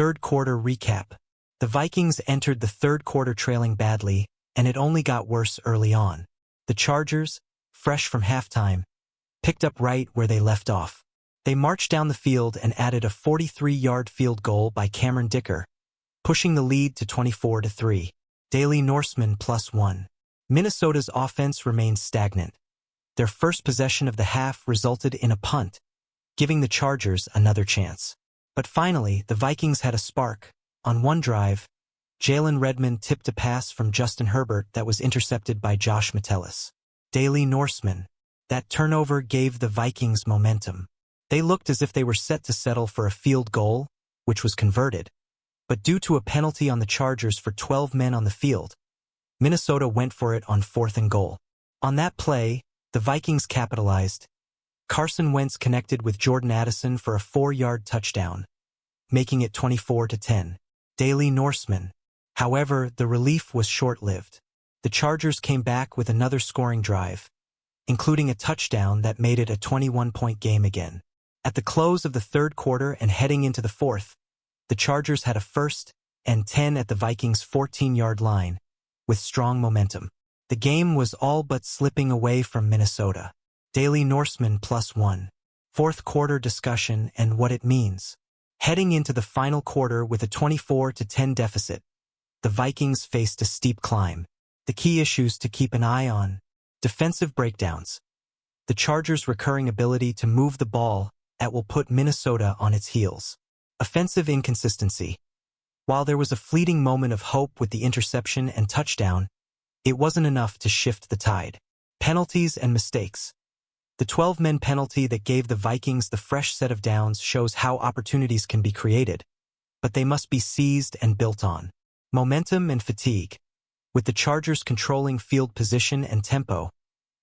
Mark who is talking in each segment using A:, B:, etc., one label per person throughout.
A: Third quarter recap. The Vikings entered the third quarter trailing badly, and it only got worse early on. The Chargers, fresh from halftime, picked up right where they left off. They marched down the field and added a 43-yard field goal by Cameron Dicker, pushing the lead to 24-3. Daily Norseman +1. Minnesota's offense remained stagnant. Their first possession of the half resulted in a punt, giving the Chargers another chance. But finally, the Vikings had a spark. On one drive, Jalen Redmond tipped a pass from Justin Herbert that was intercepted by Josh Metellus. Daily Norseman. That turnover gave the Vikings momentum. They looked as if they were set to settle for a field goal, which was converted. But due to a penalty on the Chargers for 12 men on the field, Minnesota went for it on 4th and goal. On that play, the Vikings capitalized. Carson Wentz connected with Jordan Addison for a 4-yard touchdown, making it 24-10. Daily Norseman. However, the relief was short-lived. The Chargers came back with another scoring drive, including a touchdown that made it a 21-point game again. At the close of the third quarter and heading into the fourth, the Chargers had a 1st and 10 at the Vikings' 14-yard line, with strong momentum. The game was all but slipping away from Minnesota. Daily Norseman +1. Fourth quarter discussion and what it means. Heading into the final quarter with a 24-10 deficit, the Vikings faced a steep climb. The key issues to keep an eye on: defensive breakdowns. The Chargers' recurring ability to move the ball will put Minnesota on its heels. Offensive inconsistency. While there was a fleeting moment of hope with the interception and touchdown, it wasn't enough to shift the tide. Penalties and mistakes. The 12-men penalty that gave the Vikings the fresh set of downs shows how opportunities can be created, but they must be seized and built on. Momentum and fatigue. With the Chargers controlling field position and tempo,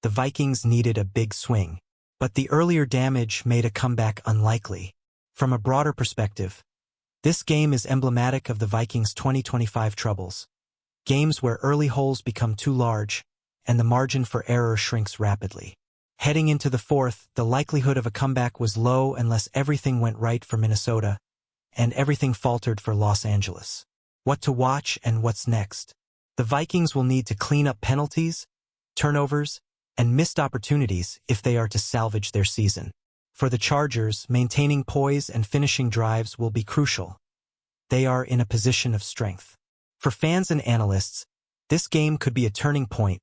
A: the Vikings needed a big swing. But the earlier damage made a comeback unlikely. From a broader perspective, this game is emblematic of the Vikings' 2025 troubles. Games where early holes become too large, and the margin for error shrinks rapidly. Heading into the fourth, the likelihood of a comeback was low unless everything went right for Minnesota, and everything faltered for Los Angeles. What to watch and what's next? The Vikings will need to clean up penalties, turnovers, and missed opportunities if they are to salvage their season. For the Chargers, maintaining poise and finishing drives will be crucial. They are in a position of strength. For fans and analysts, this game could be a turning point,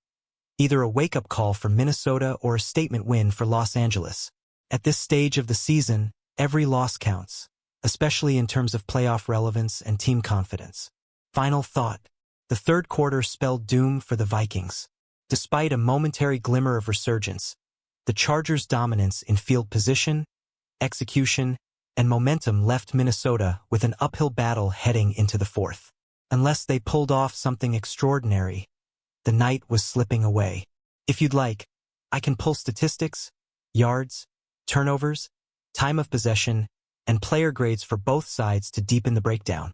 A: either a wake-up call for Minnesota or a statement win for Los Angeles. At this stage of the season, every loss counts, especially in terms of playoff relevance and team confidence. Final thought. The third quarter spelled doom for the Vikings. Despite a momentary glimmer of resurgence, the Chargers' dominance in field position, execution, and momentum left Minnesota with an uphill battle heading into the fourth. Unless they pulled off something extraordinary, the night was slipping away. If you'd like, I can pull statistics, yards, turnovers, time of possession, and player grades for both sides to deepen the breakdown.